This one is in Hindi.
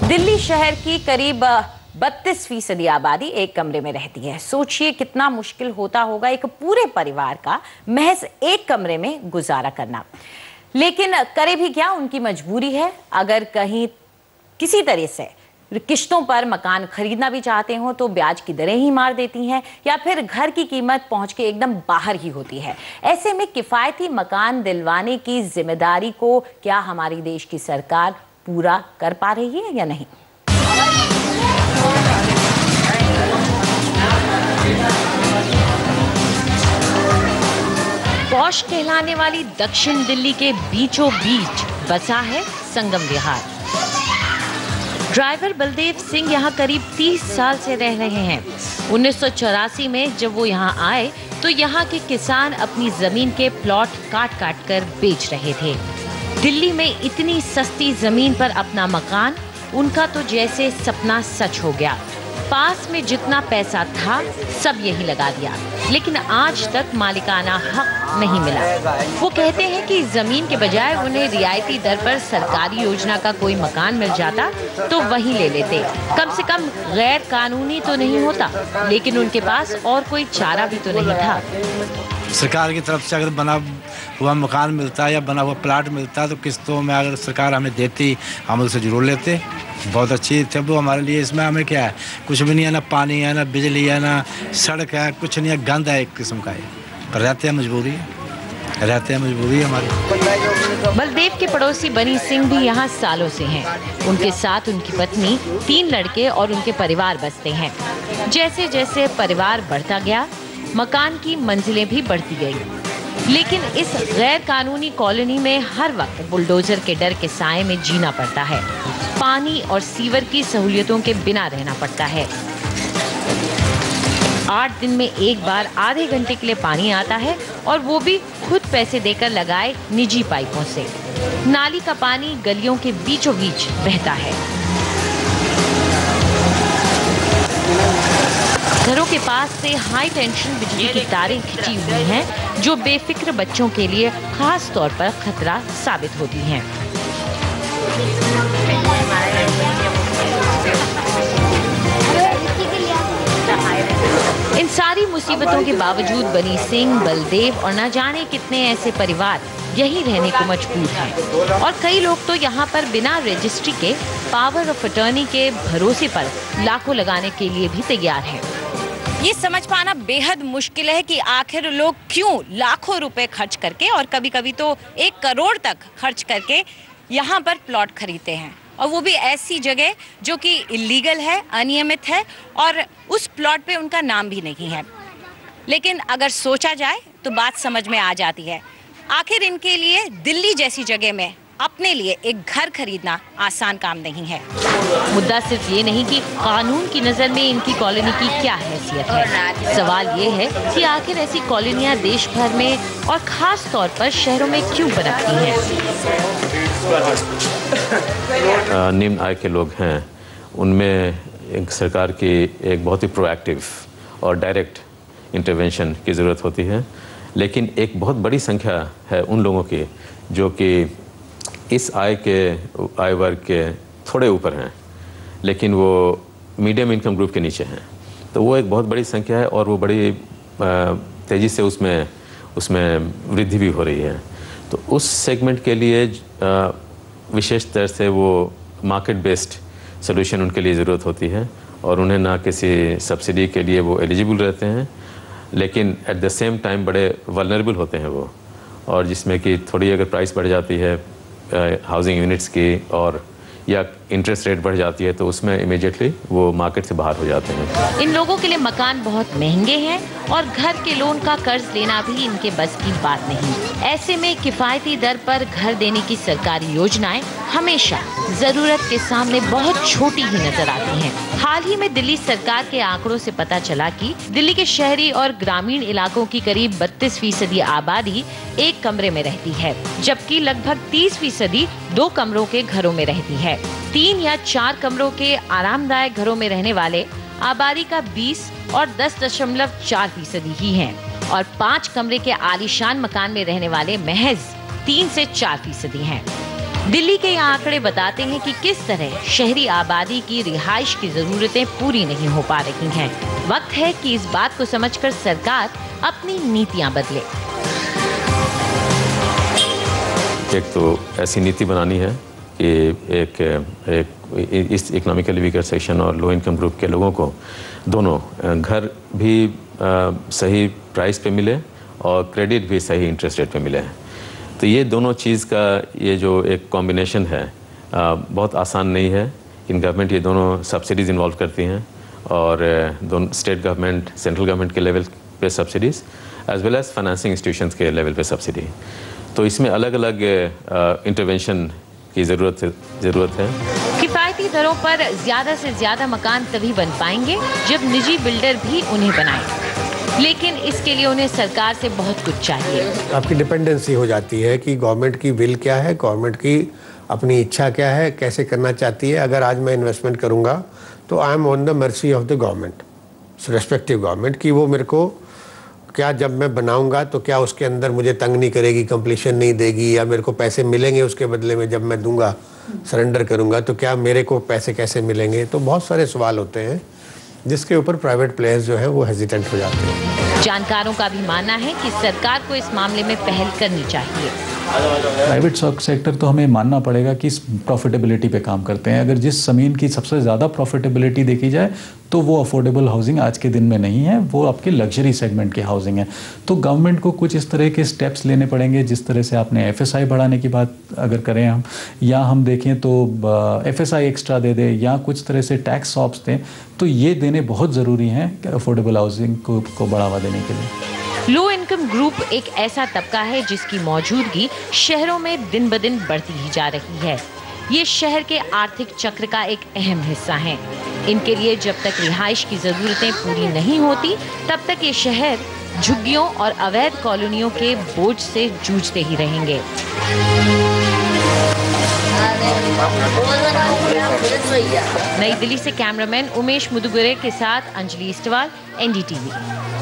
दिल्ली शहर की करीब 32% आबादी एक कमरे में रहती है। सोचिए कितना मुश्किल होता होगा एक पूरे परिवार का महज एक कमरे में गुजारा करना। लेकिन करे भी क्या, उनकी मजबूरी है। अगर कहीं किसी तरह से किश्तों पर मकान खरीदना भी चाहते हो तो ब्याज की दरें ही मार देती हैं या फिर घर की कीमत पहुंच के एकदम बाहर ही होती है। ऐसे में किफायती मकान दिलवाने की जिम्मेदारी को क्या हमारी देश की सरकार पूरा कर पा रही है या नहीं? पौष कहलाने वाली दक्षिण दिल्ली के बीचों बीच बसा है संगम विहार। ड्राइवर बलदेव सिंह यहाँ करीब 30 साल से रह रहे हैं। 1984 में जब वो यहाँ आए तो यहाँ के किसान अपनी जमीन के प्लॉट काट काट कर बेच रहे थे। दिल्ली में इतनी सस्ती जमीन पर अपना मकान, उनका तो जैसे सपना सच हो गया। पास में जितना पैसा था सब यही लगा दिया, लेकिन आज तक मालिकाना हक नहीं मिला। वो कहते हैं कि जमीन के बजाय उन्हें रियायती दर पर सरकारी योजना का कोई मकान मिल जाता तो वही ले लेते। कम से कम गैर कानूनी तो नहीं होता, लेकिन उनके पास और कोई चारा भी तो नहीं था। सरकार की तरफ से अगर बना हुआ मकान मिलता है या बना हुआ प्लाट मिलता है तो किस्तों में अगर सरकार हमें देती, हम उसे जरूर लेते। बहुत अच्छी थे वो हमारे लिए। इसमें हमें क्या है, कुछ भी नहीं है, ना पानी है, ना बिजली है, ना सड़क है, कुछ नहीं है, गंद है एक किस्म का है। पर रहते हैं मजबूरी है हमारी। बलदेव के पड़ोसी बनी सिंह भी यहाँ सालों से हैं। उनके साथ उनकी पत्नी, 3 लड़के और उनके परिवार बसते हैं। जैसे जैसे परिवार बढ़ता गया, मकान की मंजिलें भी बढ़ती गई, लेकिन इस गैर कानूनी कॉलोनी में हर वक्त बुलडोजर के डर के साए में जीना पड़ता है। पानी और सीवर की सहूलियतों के बिना रहना पड़ता है। 8 दिन में एक बार आधे घंटे के लिए पानी आता है और वो भी खुद पैसे देकर लगाए निजी पाइपों से। नाली का पानी गलियों के बीचों बीच बहता है। घरों के पास से हाई टेंशन बिजली की तारें खिंची हुई हैं, जो बेफिक्र बच्चों के लिए खास तौर पर खतरा साबित होती हैं। इन सारी मुसीबतों के बावजूद बनी सिंह, बलदेव और न जाने कितने ऐसे परिवार यही रहने को मजबूर हैं। और कई लोग तो यहाँ पर बिना रजिस्ट्री के, पावर ऑफ अटर्नी के भरोसे पर लाखों लगाने के लिए भी तैयार हैं। ये समझ पाना बेहद मुश्किल है कि आखिर लोग क्यों लाखों रुपए खर्च करके और कभी कभी तो 1 करोड़ तक खर्च करके यहाँ पर प्लॉट खरीदते हैं, और वो भी ऐसी जगह जो कि इलीगल है, अनियमित है और उस प्लॉट पे उनका नाम भी नहीं है। लेकिन अगर सोचा जाए तो बात समझ में आ जाती है। आखिर इनके लिए दिल्ली जैसी जगह में अपने लिए एक घर खरीदना आसान काम नहीं है। मुद्दा सिर्फ ये नहीं कि कानून की नज़र में इनकी कॉलोनी की क्या हैसियत है। सवाल ये है कि आखिर ऐसी कॉलोनियाँ देश भर में और खास तौर पर शहरों में क्यों पनपती हैं। निम्न आय के लोग हैं, उनमें एक सरकार की एक बहुत ही प्रोएक्टिव और डायरेक्ट इंटरवेंशन की ज़रूरत होती है। लेकिन एक बहुत बड़ी संख्या है उन लोगों की जो कि इस आय वर्ग के थोड़े ऊपर हैं, लेकिन वो मीडियम इनकम ग्रुप के नीचे हैं। तो वो एक बहुत बड़ी संख्या है और वो बड़ी तेज़ी से उसमें वृद्धि भी हो रही है। तो उस सेगमेंट के लिए विशेष तरह से वो मार्केट बेस्ड सोल्यूशन उनके लिए ज़रूरत होती है, और उन्हें ना किसी सब्सिडी के लिए वो एलिजिबल रहते हैं, लेकिन एट द सेम टाइम बड़े वल्नरेबल होते हैं वो। और जिसमें कि थोड़ी अगर प्राइस बढ़ जाती है हाउसिंग यूनिट्स की और या इंटरेस्ट रेट बढ़ जाती है तो उसमें इमीडिएटली वो मार्केट से बाहर हो जाते हैं। इन लोगों के लिए मकान बहुत महंगे हैं और घर के लोन का कर्ज लेना भी इनके बस की बात नहीं। ऐसे में किफायती दर पर घर देने की सरकारी योजनाएं हमेशा जरूरत के सामने बहुत छोटी ही नजर आती हैं। हाल ही में दिल्ली सरकार के आंकड़ों से पता चला कि दिल्ली के शहरी और ग्रामीण इलाकों की करीब 32% आबादी एक कमरे में रहती है, जबकि लगभग 30% 2 कमरों के घरों में रहती है। 3 या 4 कमरों के आरामदायक घरों में रहने वाले आबादी का 20 और 10.4% ही हैं, और 5 कमरे के आलीशान मकान में रहने वाले महज 3 से 4% हैं। दिल्ली के ये आंकड़े बताते हैं कि किस तरह शहरी आबादी की रिहाइश की जरूरतें पूरी नहीं हो पा रही हैं। वक्त है कि इस बात को समझकर सरकार अपनी नीतियां बदले। एक तो ऐसी नीति बनानी है कि एक इस इकोनॉमिकली वीकर सेक्शन और लो इनकम ग्रुप के लोगों को दोनों घर भी सही प्राइस पे मिले और क्रेडिट भी सही इंटरेस्ट रेट पे मिले। तो ये दोनों चीज़ का ये जो एक कॉम्बिनेशन है बहुत आसान नहीं है। इन गवर्नमेंट ये दोनों सब्सिडीज़ इन्वॉल्व करती हैं और दोनों स्टेट गवर्नमेंट सेंट्रल गवर्नमेंट के लेवल पे subsidies as well as financing institutions के लेवल पे सब्सिडी। तो इसमें अलग अलग इंटरवेंशन की ज़रूरत है। किफायती दरों पर ज़्यादा से ज़्यादा मकान तभी बन पाएंगे जब निजी बिल्डर भी उन्हें बनाएं। लेकिन इसके लिए उन्हें सरकार से बहुत कुछ चाहिए। आपकी डिपेंडेंसी हो जाती है कि गवर्नमेंट की विल क्या है, गवर्नमेंट की अपनी इच्छा क्या है, कैसे करना चाहती है। अगर आज मैं इन्वेस्टमेंट करूंगा तो I am on the mercy of the government, respective government, कि वो मेरे को क्या जब मैं बनाऊंगा तो क्या उसके अंदर मुझे तंग नहीं करेगी, कंप्लीशन नहीं देगी, या मेरे को पैसे मिलेंगे उसके बदले में जब मैं दूंगा, सरेंडर करूंगा तो क्या मेरे को पैसे कैसे मिलेंगे। तो बहुत सारे सवाल होते हैं जिसके ऊपर प्राइवेट प्लेयर्स जो है वो हेजिटेंट हो जाते हैं। जानकारों का भी मानना है कि सरकार को इस मामले में पहल करनी चाहिए। प्राइवेट सेक्टर तो हमें मानना पड़ेगा कि इस प्रॉफिटेबिलिटी पे काम करते हैं। अगर जिस ज़मीन की सबसे ज़्यादा प्रॉफिटेबिलिटी देखी जाए तो वो अफोर्डेबल हाउसिंग आज के दिन में नहीं है, वो आपके लग्जरी सेगमेंट की हाउसिंग है। तो गवर्नमेंट को कुछ इस तरह के स्टेप्स लेने पड़ेंगे, जिस तरह से आपने FSI बढ़ाने की बात अगर करें हम, या हम देखें तो FSI एक्स्ट्रा दे दे, या कुछ तरह से टैक्स सॉप्स दें, तो ये देने बहुत ज़रूरी हैं अफोर्डेबल हाउसिंग को बढ़ावा देने के लिए। लो इनकम ग्रुप एक ऐसा तबका है जिसकी मौजूदगी शहरों में दिन ब दिन बढ़ती ही जा रही है। ये शहर के आर्थिक चक्र का एक अहम हिस्सा हैं। इनके लिए जब तक रिहाइश की जरूरतें पूरी नहीं होती तब तक ये शहर झुग्गियों और अवैध कॉलोनियों के बोझ से जूझते ही रहेंगे। नई दिल्ली से कैमरामैन उमेश मुदुगुरे के साथ अंजलि इस्टवाल, NDTV।